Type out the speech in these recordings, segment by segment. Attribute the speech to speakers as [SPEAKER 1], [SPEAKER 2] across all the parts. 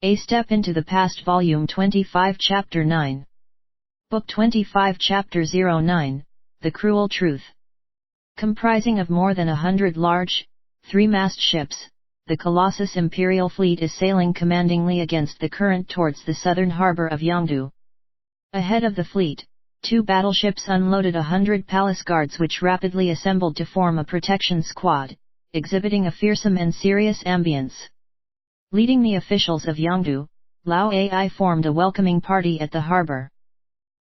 [SPEAKER 1] A Step into the Past Volume 25 Chapter 9. Book 25 Chapter 09, The Cruel Truth. Comprising of more than 100 large, three-mast ships, the Colossus Imperial Fleet is sailing commandingly against the current towards the southern harbor of Yongdu. Ahead of the fleet, two battleships unloaded 100 palace guards which rapidly assembled to form a protection squad, exhibiting a fearsome and serious ambience. Leading the officials of Yongdu, Lao Ai formed a welcoming party at the harbor.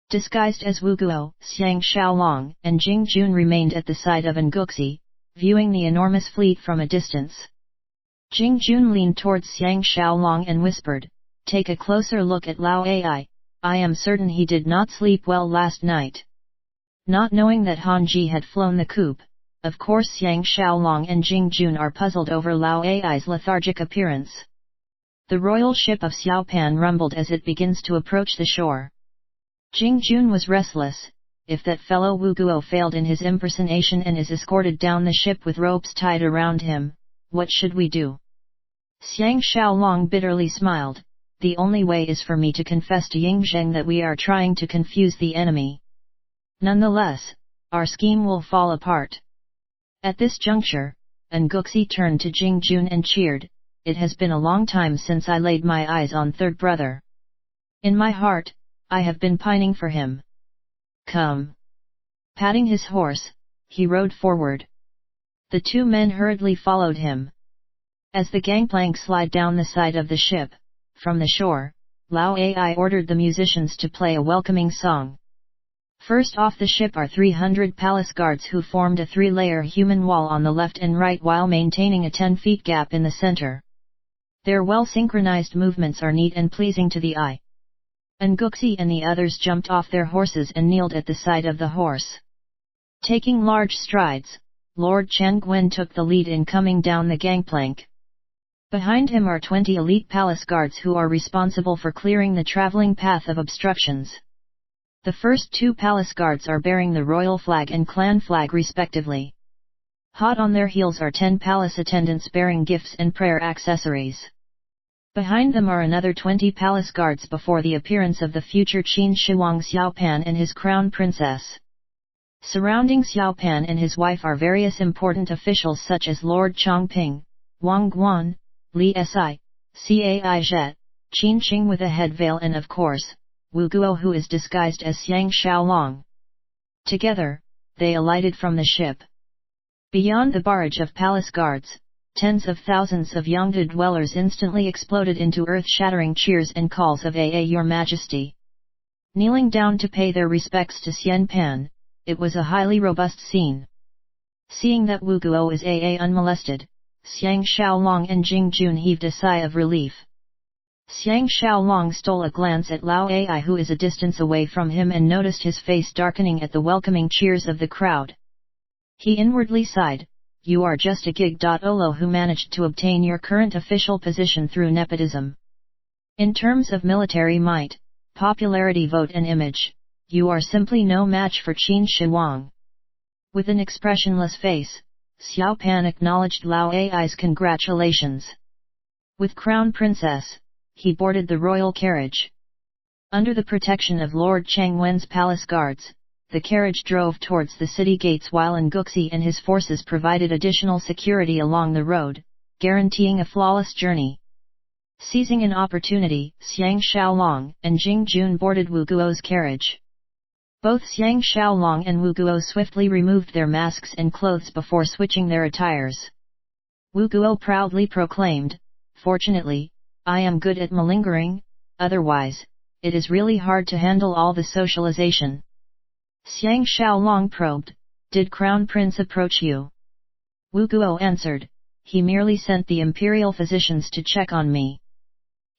[SPEAKER 1] Disguised as Wu Guo, Xiang Xiaolong and Jing Jun remained at the side of Nguxi, viewing the enormous fleet from a distance. Jing Jun leaned towards Xiang Xiaolong and whispered, "Take a closer look at Lao Ai, I am certain he did not sleep well last night." Not knowing that Han Ji had flown the coup, of course Xiang Xiaolong and Jing Jun are puzzled over Lao Ai's lethargic appearance. The royal ship of Xiaopan rumbled as it begins to approach the shore. Jing Jun was restless. If that fellow Wu Guo failed in his impersonation and is escorted down the ship with ropes tied around him, what should we do? Xiang Xiaolong bitterly smiled. The only way is for me to confess to Yingzheng that we are trying to confuse the enemy. Nonetheless, our scheme will fall apart. At this juncture, Nguxi turned to Jing Jun and cheered, "It has been a long time since I laid my eyes on third brother. In my heart, I have been pining for him. Come." Patting his horse, he rode forward. The two men hurriedly followed him. As the gangplank slid down the side of the ship, from the shore, Lao Ai ordered the musicians to play a welcoming song. First off the ship are 300 palace guards who formed a three-layer human wall on the left and right while maintaining a 10-feet gap in the center. Their well-synchronized movements are neat and pleasing to the eye. Nguxi and the others jumped off their horses and kneeled at the side of the horse. Taking large strides, Lord Changwen took the lead in coming down the gangplank. Behind him are 20 elite palace guards who are responsible for clearing the traveling path of obstructions. The first two palace guards are bearing the royal flag and clan flag respectively. Hot on their heels are 10 palace attendants bearing gifts and prayer accessories. Behind them are another 20 palace guards before the appearance of the future Qin Shi Huang Xiaopan and his crown princess. Surrounding Xiaopan and his wife are various important officials such as Lord Chongping, Wang Guan, Li Si, Cai, Qin Qing with a head veil and of course, Wu Guo who is disguised as Xiang Xiaolong. Together, they alighted from the ship. Beyond the barrage of palace guards, tens of thousands of Yongdu dwellers instantly exploded into earth-shattering cheers and calls of "Aa Your Majesty." Kneeling down to pay their respects to Xian Pan, it was a highly robust scene. Seeing that Wu Guo is unmolested, Xiang Xiaolong and Jing Jun heaved a sigh of relief. Xiang Xiaolong stole a glance at Lao Ai who is a distance away from him and noticed his face darkening at the welcoming cheers of the crowd. He inwardly sighed, "You are just a gig.olo who managed to obtain your current official position through nepotism. In terms of military might, popularity vote and image, you are simply no match for Qin Shi Huang." With an expressionless face, Xiaopan acknowledged Lao Ai's congratulations. With Crown Princess, he boarded the royal carriage. Under the protection of Lord Changwen's palace guards, the carriage drove towards the city gates while Nguxi and his forces provided additional security along the road, guaranteeing a flawless journey. Seizing an opportunity, Xiang Xiaolong and Jing Jun boarded Wu Guo's carriage. Both Xiang Xiaolong and Wu Guo swiftly removed their masks and clothes before switching their attires. Wu Guo proudly proclaimed, "Fortunately, I am good at malingering, otherwise, it is really hard to handle all the socialization." Xiang Xiaolong probed, "Did Crown Prince approach you?" Wu Guo answered, "He merely sent the imperial physicians to check on me.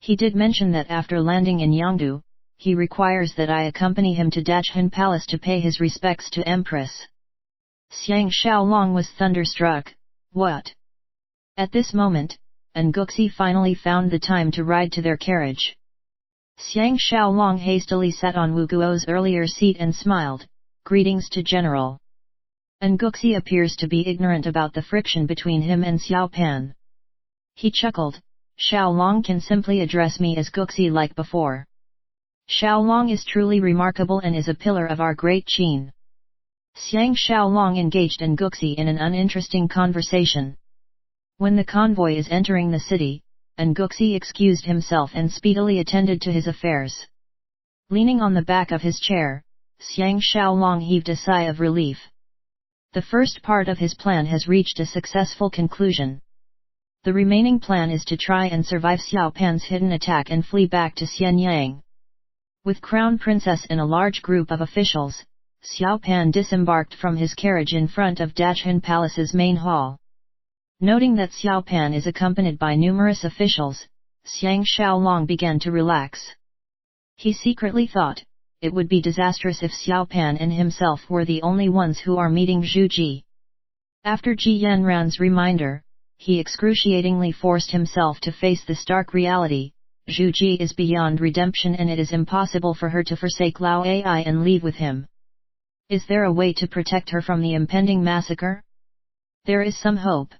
[SPEAKER 1] He did mention that after landing in Yongdu, he requires that I accompany him to Dachshund Palace to pay his respects to Empress." Xiang Xiaolong was thunderstruck. "What?" At this moment, Nguxi finally found the time to ride to their carriage. Xiang Xiaolong hastily sat on Wu Guo's earlier seat and smiled, "Greetings to General." Nguxi appears to be ignorant about the friction between him and Xiaopan. He chuckled, Xiaolong can simply address me as Guxi like before. Xiaolong is truly remarkable and is a pillar of our great Qin. Xiang Xiaolong engaged in Guxi in an uninteresting conversation. When the convoy is entering the city, and Guxi excused himself and speedily attended to his affairs. Leaning on the back of his chair, Xiang Xiaolong heaved a sigh of relief. The first part of his plan has reached a successful conclusion. The remaining plan is to try and survive Xiao Pan's hidden attack and flee back to Xianyang. With Crown Princess and a large group of officials, Xiao Pan disembarked from his carriage in front of Dachshund Palace's main hall. Noting that Xiao Pan is accompanied by numerous officials, Xiang Xiaolong began to relax. He secretly thought, it would be disastrous if Xiao Pan and himself were the only ones who are meeting Zhu Ji. After Ji Yanran's reminder, he excruciatingly forced himself to face the stark reality. Zhu Ji is beyond redemption and it is impossible for her to forsake Lao Ai and leave with him. Is there a way to protect her from the impending massacre? There is some hope.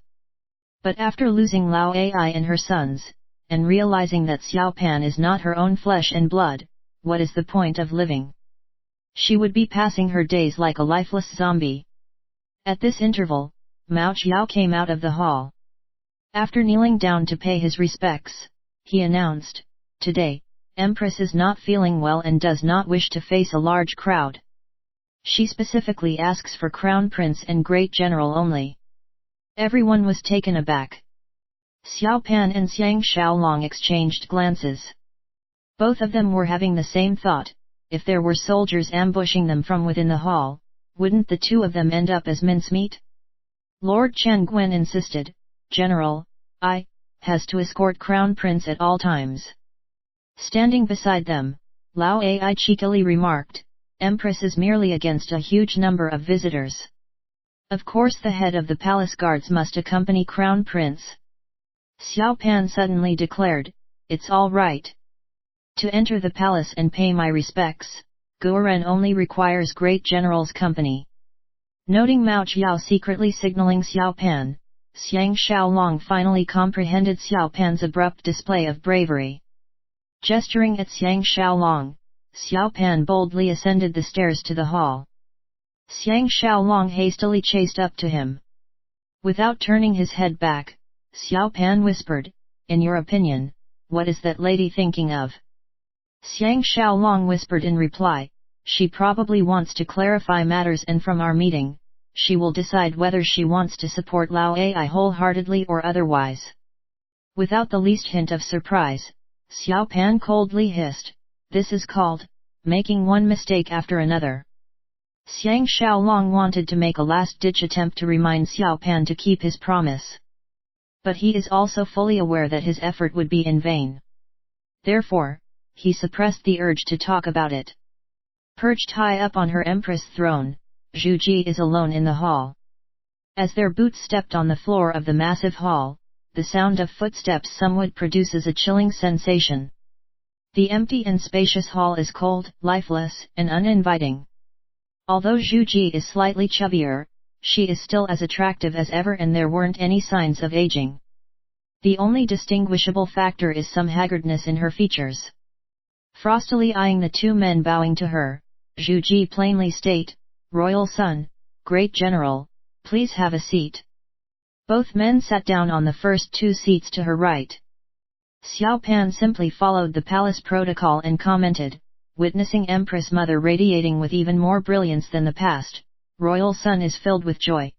[SPEAKER 1] But after losing Lao Ai and her sons, and realizing that Xiao Pan is not her own flesh and blood, what is the point of living? She would be passing her days like a lifeless zombie. At this interval, Mao Chiao came out of the hall. After kneeling down to pay his respects, he announced, "Today, Empress is not feeling well and does not wish to face a large crowd. She specifically asks for Crown Prince and Great General only." Everyone was taken aback. Xiao Pan and Xiang Xiaolong exchanged glances. Both of them were having the same thought, if there were soldiers ambushing them from within the hall, wouldn't the two of them end up as mincemeat? Lord Chen Guen insisted, "General, I has to escort Crown Prince at all times." Standing beside them, Lao Ai cheekily remarked, "Empress is merely against a huge number of visitors. Of course the head of the palace guards must accompany Crown Prince." Xiao Pan suddenly declared, "It's all right. To enter the palace and pay my respects, Guoren only requires Great General's company." Noting Mao Chiao secretly signaling Xiao Pan, Xiang Xiaolong finally comprehended Xiao Pan's abrupt display of bravery. Gesturing at Xiang Xiaolong, Xiao Pan boldly ascended the stairs to the hall. Xiang Xiaolong hastily chased up to him. Without turning his head back, Xiao Pan whispered, "In your opinion, what is that lady thinking of?" Xiang Xiaolong whispered in reply, "She probably wants to clarify matters and from our meeting, she will decide whether she wants to support Lao Ai wholeheartedly or otherwise." Without the least hint of surprise, Xiao Pan coldly hissed, "This is called making one mistake after another." Xiang Xiaolong wanted to make a last-ditch attempt to remind Xiao Pan to keep his promise. But he is also fully aware that his effort would be in vain. Therefore, he suppressed the urge to talk about it. Perched high up on her empress throne, Zhu Ji is alone in the hall. As their boots stepped on the floor of the massive hall, the sound of footsteps somewhat produces a chilling sensation. The empty and spacious hall is cold, lifeless, and uninviting. Although Zhu Ji is slightly chubbier, she is still as attractive as ever and there weren't any signs of aging. The only distinguishable factor is some haggardness in her features. Frostily eyeing the two men bowing to her, Zhu Ji plainly state, "Royal son, Great General, please have a seat." Both men sat down on the first two seats to her right. Xiao Pan simply followed the palace protocol and commented, witnessing Empress Mother radiating with even more brilliance than the past, "Royal son is filled with joy."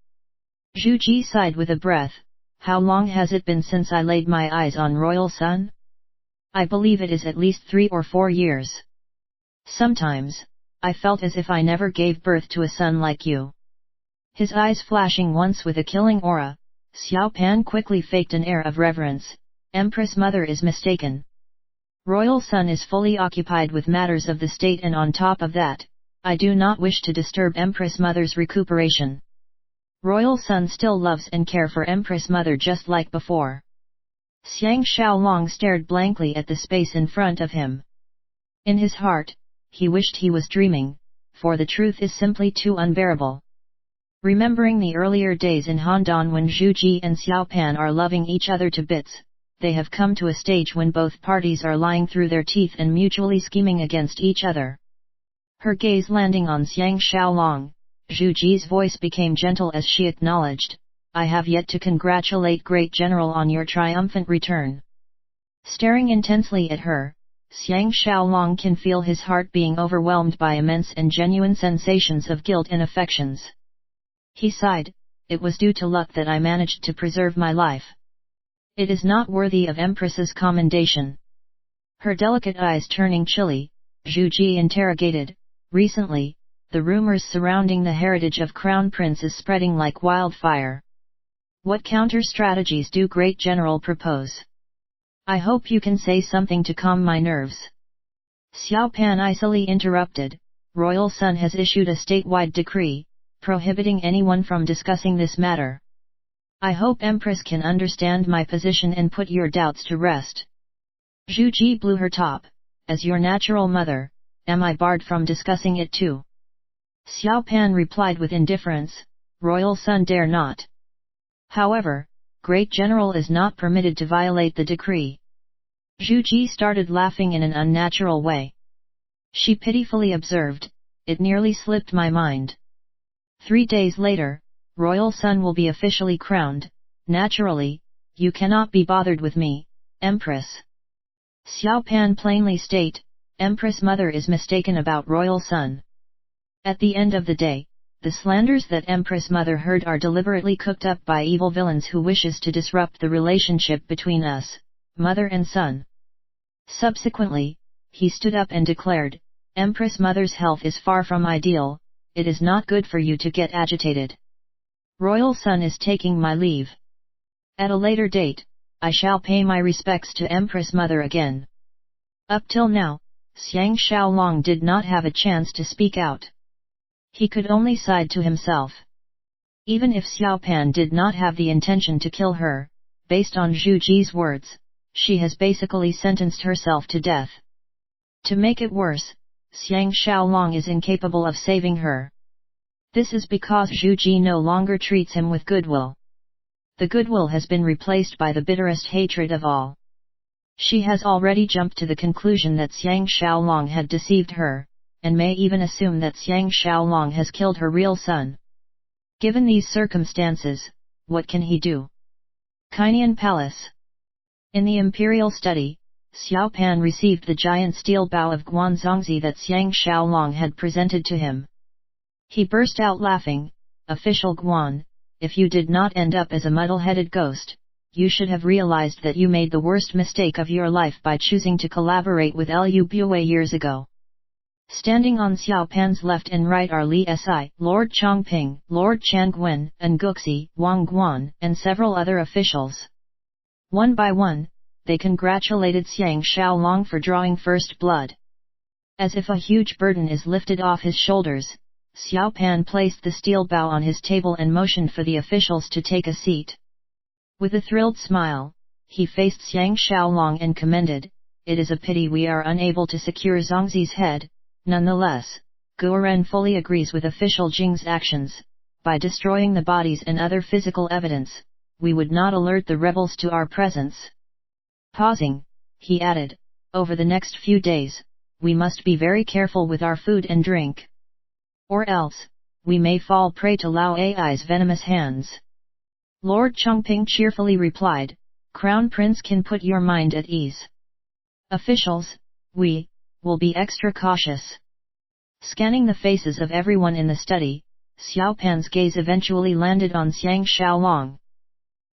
[SPEAKER 1] Zhu Ji sighed with a breath, "How long has it been since I laid my eyes on Royal son? I believe it is at least 3 or 4 years. Sometimes, I felt as if I never gave birth to a son like you." His eyes flashing once with a killing aura, Xiao Pan quickly faked an air of reverence, "Empress Mother is mistaken. Royal son is fully occupied with matters of the state and on top of that, I do not wish to disturb Empress Mother's recuperation. Royal son still loves and care for Empress Mother just like before." Xiang Xiaolong stared blankly at the space in front of him. In his heart, he wished he was dreaming, for the truth is simply too unbearable. Remembering the earlier days in Handan when Zhu Ji and Xiao Pan are loving each other to bits, they have come to a stage when both parties are lying through their teeth and mutually scheming against each other. Her gaze landing on Xiang Xiaolong, Zhu Ji's voice became gentle as she acknowledged, "I have yet to congratulate Great General on your triumphant return." Staring intensely at her, Xiang Xiaolong can feel his heart being overwhelmed by immense and genuine sensations of guilt and affections. He sighed, "It was due to luck that I managed to preserve my life. It is not worthy of Empress's commendation." Her delicate eyes turning chilly, Zhu Ji interrogated, "Recently, the rumors surrounding the heritage of Crown Prince is spreading like wildfire. What counter-strategies do Great General propose? I hope you can say something to calm my nerves." Xiao Pan icily interrupted, "Royal Son has issued a statewide decree, prohibiting anyone from discussing this matter. I hope Empress can understand my position and put your doubts to rest." Zhu Ji blew her top, "As your natural mother, am I barred from discussing it too?" Xiao Pan replied with indifference, "Royal Son dare not. However, Great General is not permitted to violate the decree." Zhu Ji started laughing in an unnatural way. She pitifully observed, "It nearly slipped my mind. 3 days later, Royal Son will be officially crowned. Naturally, you cannot be bothered with me, Empress." Xiao Pan plainly state, "Empress Mother is mistaken about Royal Son. At the end of the day, the slanders that Empress Mother heard are deliberately cooked up by evil villains who wishes to disrupt the relationship between us, mother and son." Subsequently, he stood up and declared, "Empress Mother's health is far from ideal, it is not good for you to get agitated. Royal Son is taking my leave. At a later date, I shall pay my respects to Empress Mother again." Up till now, Xiang Xiaolong did not have a chance to speak out. He could only sigh to himself. Even if Xiao Pan did not have the intention to kill her, based on Zhu Ji's words, she has basically sentenced herself to death. To make it worse, Xiang Xiaolong is incapable of saving her. This is because Zhu Ji no longer treats him with goodwill. The goodwill has been replaced by the bitterest hatred of all. She has already jumped to the conclusion that Xiang Xiaolong had deceived her, and may even assume that Xiang Xiaolong has killed her real son. Given these circumstances, what can he do? Kainian Palace. In the imperial study, Xiao Pan received the giant steel bow of Guanzongzi that Xiang Xiaolong had presented to him. He burst out laughing, "Official Guan, if you did not end up as a muddle-headed ghost, you should have realized that you made the worst mistake of your life by choosing to collaborate with Lu Bue years ago." Standing on Xiao Pan's left and right are Li Si, Lord Chongping, Lord Changwen, and Guxi, Wang Guan, and several other officials. One by one, they congratulated Xiang Xiaolong for drawing first blood. As if a huge burden is lifted off his shoulders, Xiao Pan placed the steel bow on his table and motioned for the officials to take a seat. With a thrilled smile, he faced Xiang Xiaolong and commended, "It is a pity we are unable to secure Zongzi's head. Nonetheless, Guoren fully agrees with official Jing's actions. By destroying the bodies and other physical evidence, we would not alert the rebels to our presence." Pausing, he added, "Over the next few days, we must be very careful with our food and drink. Or else, we may fall prey to Lao Ai's venomous hands." Lord Chongping cheerfully replied, "Crown Prince can put your mind at ease. Officials, we will be extra cautious." Scanning the faces of everyone in the study, Xiao Pan's gaze eventually landed on Xiang Xiaolong.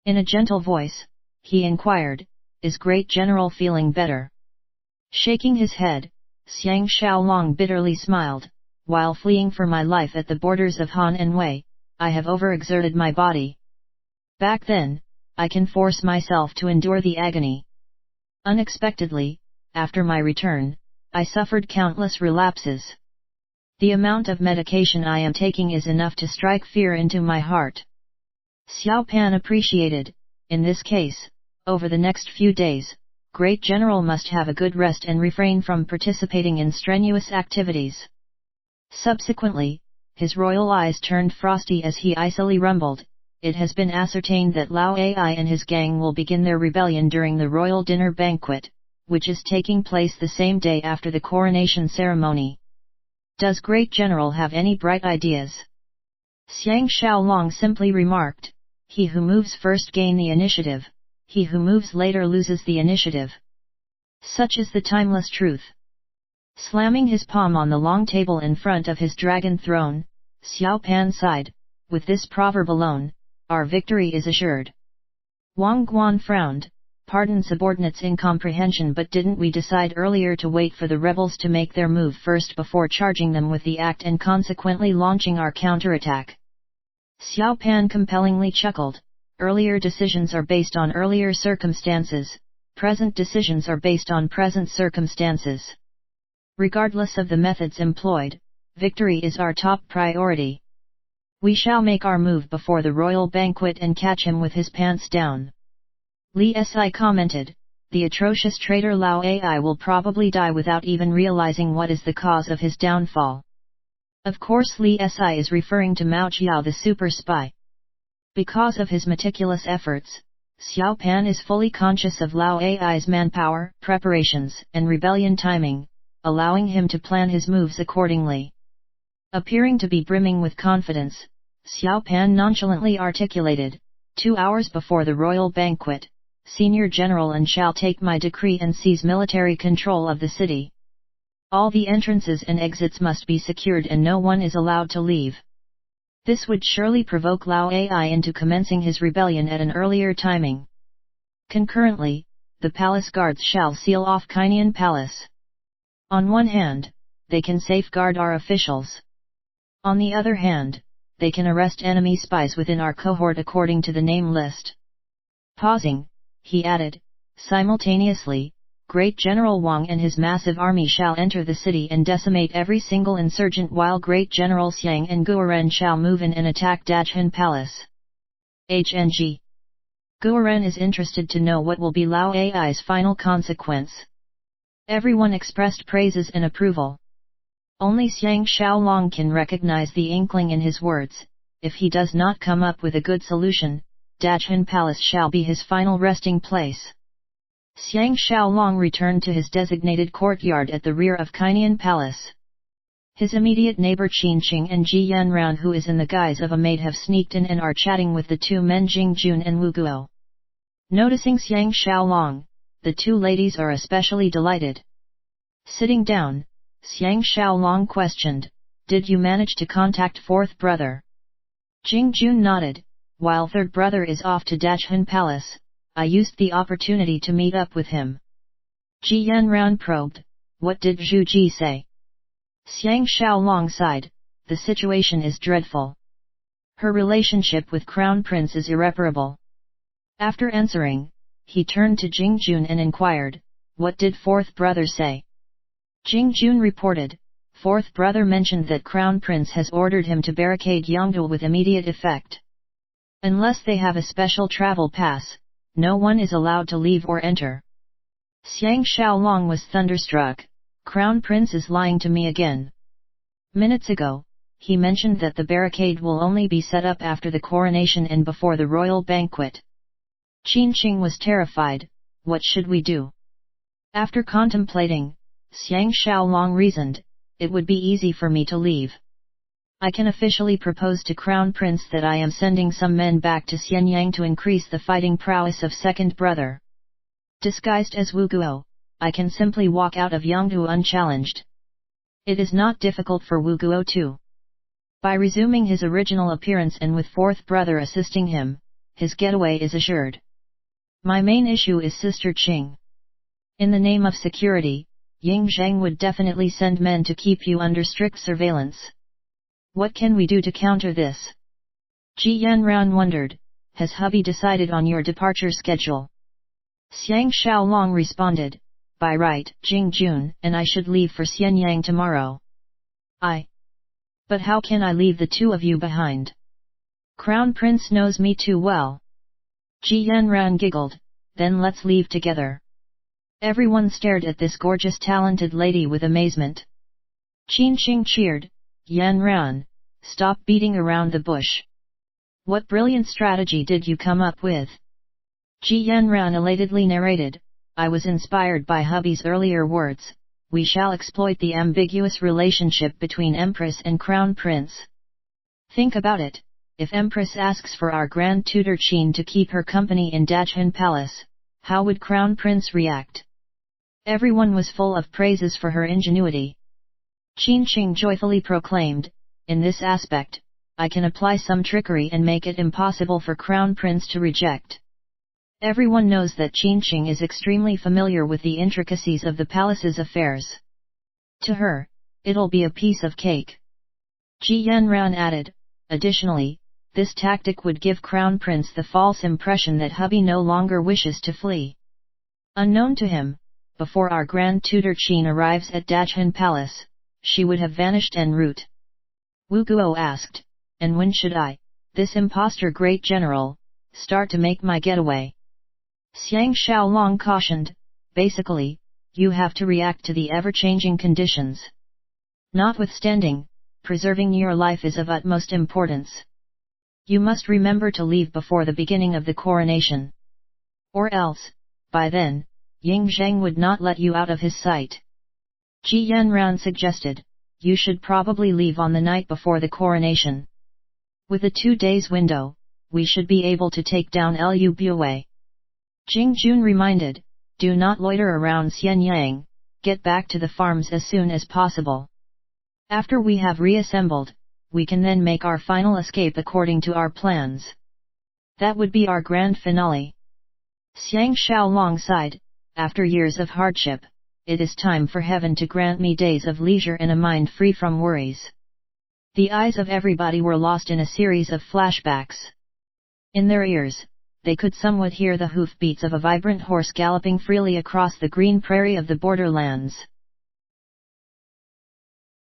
[SPEAKER 1] In a gentle voice, he inquired, "Is Great General feeling better?" Shaking his head, Xiang Xiaolong bitterly smiled, "While fleeing for my life at the borders of Han and Wei, I have overexerted my body. Back then, I can force myself to endure the agony. Unexpectedly, after my return, I suffered countless relapses. The amount of medication I am taking is enough to strike fear into my heart." Xiao Pan appreciated, "In this case, over the next few days, Great General must have a good rest and refrain from participating in strenuous activities." Subsequently, his royal eyes turned frosty as he icily rumbled, it has been ascertained that Lao Ai and his gang will begin their rebellion during the royal dinner banquet, which is taking place the same day after the coronation ceremony. Does Great General have any bright ideas? Xiang Xiaolong simply remarked, he who moves first gains the initiative, he who moves later loses the initiative. Such is the timeless truth. Slamming his palm on the long table in front of his dragon throne, Xiao Pan sighed, with this proverb alone, our victory is assured. Wang Guan frowned, pardon subordinates' incomprehension, but didn't we decide earlier to wait for the rebels to make their move first before charging them with the act and consequently launching our counterattack? Xiao Pan compellingly chuckled, earlier decisions are based on earlier circumstances, present decisions are based on present circumstances. Regardless of the methods employed, victory is our top priority. We shall make our move before the royal banquet and catch him with his pants down. Li Si commented, the atrocious traitor Lao Ai will probably die without even realizing what is the cause of his downfall. Of course Li Si is referring to Mao Jiao, the super spy. Because of his meticulous efforts, Xiao Pan is fully conscious of Lao Ai's manpower, preparations, and rebellion timing, allowing him to plan his moves accordingly. Appearing to be brimming with confidence, Xiao Pan nonchalantly articulated, 2 hours before the royal banquet, Senior General An shall take my decree and seize military control of the city. All the entrances and exits must be secured and no one is allowed to leave. This would surely provoke Lao Ai into commencing his rebellion at an earlier timing. Concurrently, the palace guards shall seal off Kainian Palace. On one hand, they can safeguard our officials. On the other hand, they can arrest enemy spies within our cohort according to the name list. Pausing, he added, simultaneously, Great General Wang and his massive army shall enter the city and decimate every single insurgent, while Great General Xiang and Guoren shall move in and attack Dacheng Palace. HNG. Guoren is interested to know what will be Lao Ai's final consequence. Everyone expressed praises and approval. Only Xiang Xiaolong can recognize the inkling in his words, if he does not come up with a good solution, Dacheng Palace shall be his final resting place. Xiang Xiaolong returned to his designated courtyard at the rear of Kainian Palace. His immediate neighbor Qinqing and Ji Yanran, who is in the guise of a maid, have sneaked in and are chatting with the two men Jingjun and Wu Guo. Noticing Xiang Xiaolong, the two ladies are especially delighted. Sitting down, Xiang Xiaolong questioned, did you manage to contact fourth brother? Jingjun nodded, while third brother is off to Dacheng Palace, I used the opportunity to meet up with him. Ji Yanran probed, what did Zhu Ji say? Xiang Xiaolong sighed, the situation is dreadful. Her relationship with Crown Prince is irreparable. After answering, he turned to Jingjun and inquired, what did fourth brother say? Jingjun reported, fourth brother mentioned that Crown Prince has ordered him to barricade Yangdu with immediate effect. Unless they have a special travel pass, no one is allowed to leave or enter. Xiang Xiaolong was thunderstruck, Crown Prince is lying to me again. Minutes ago, he mentioned that the barricade will only be set up after the coronation and before the royal banquet. Qinqing was terrified, what should we do? After contemplating, Xiang Xiaolong reasoned, it would be easy for me to leave. I can officially propose to Crown Prince that I am sending some men back to Xianyang to increase the fighting prowess of second brother. Disguised as Wu Guo, I can simply walk out of Yangdu unchallenged. It is not difficult for Wu Guo too. By resuming his original appearance and with fourth brother assisting him, his getaway is assured. My main issue is Sister Qing. In the name of security, Ying Zhang would definitely send men to keep you under strict surveillance. What can we do to counter this? Ji Yanran wondered, has hubby decided on your departure schedule? Xiang Xiaolong responded, by right, Jingjun and I should leave for Xianyang tomorrow. But how can I leave the two of you behind? Crown Prince knows me too well. Ji Yanran giggled, then let's leave together. Everyone stared at this gorgeous talented lady with amazement. Qinqing cheered, Yanran, stop beating around the bush. What brilliant strategy did you come up with? Ji Yanran elatedly narrated, I was inspired by hubby's earlier words, we shall exploit the ambiguous relationship between Empress and Crown Prince. Think about it, if Empress asks for our Grand Tutor Qin to keep her company in Dajhan Palace, how would Crown Prince react? Everyone was full of praises for her ingenuity. Qin Qing joyfully proclaimed, in this aspect, I can apply some trickery and make it impossible for Crown Prince to reject. Everyone knows that Qin Qing is extremely familiar with the intricacies of the palace's affairs. To her, it'll be a piece of cake. Ji Yanran added, additionally, this tactic would give Crown Prince the false impression that hubby no longer wishes to flee. Unknown to him, before our Grand Tutor Qin arrives at Dajhan Palace, she would have vanished en route. Wu Guo asked, and when should I, this impostor great general, start to make my getaway? Xiang Xiaolong cautioned, basically, you have to react to the ever-changing conditions. Notwithstanding, preserving your life is of utmost importance. You must remember to leave before the beginning of the coronation. Or else, by then, Ying Zheng would not let you out of his sight. Ji Yanran suggested, you should probably leave on the night before the coronation. With a 2 days window, we should be able to take down Lu Bue. Jing Jun reminded, do not loiter around Xianyang, get back to the farms as soon as possible. After we have reassembled, we can then make our final escape according to our plans. That would be our grand finale. Xiang Xiaolong sighed, after years of hardship, it is time for heaven to grant me days of leisure and a mind free from worries. The eyes of everybody were lost in a series of flashbacks. In their ears, they could somewhat hear the hoofbeats of a vibrant horse galloping freely across the green prairie of the borderlands.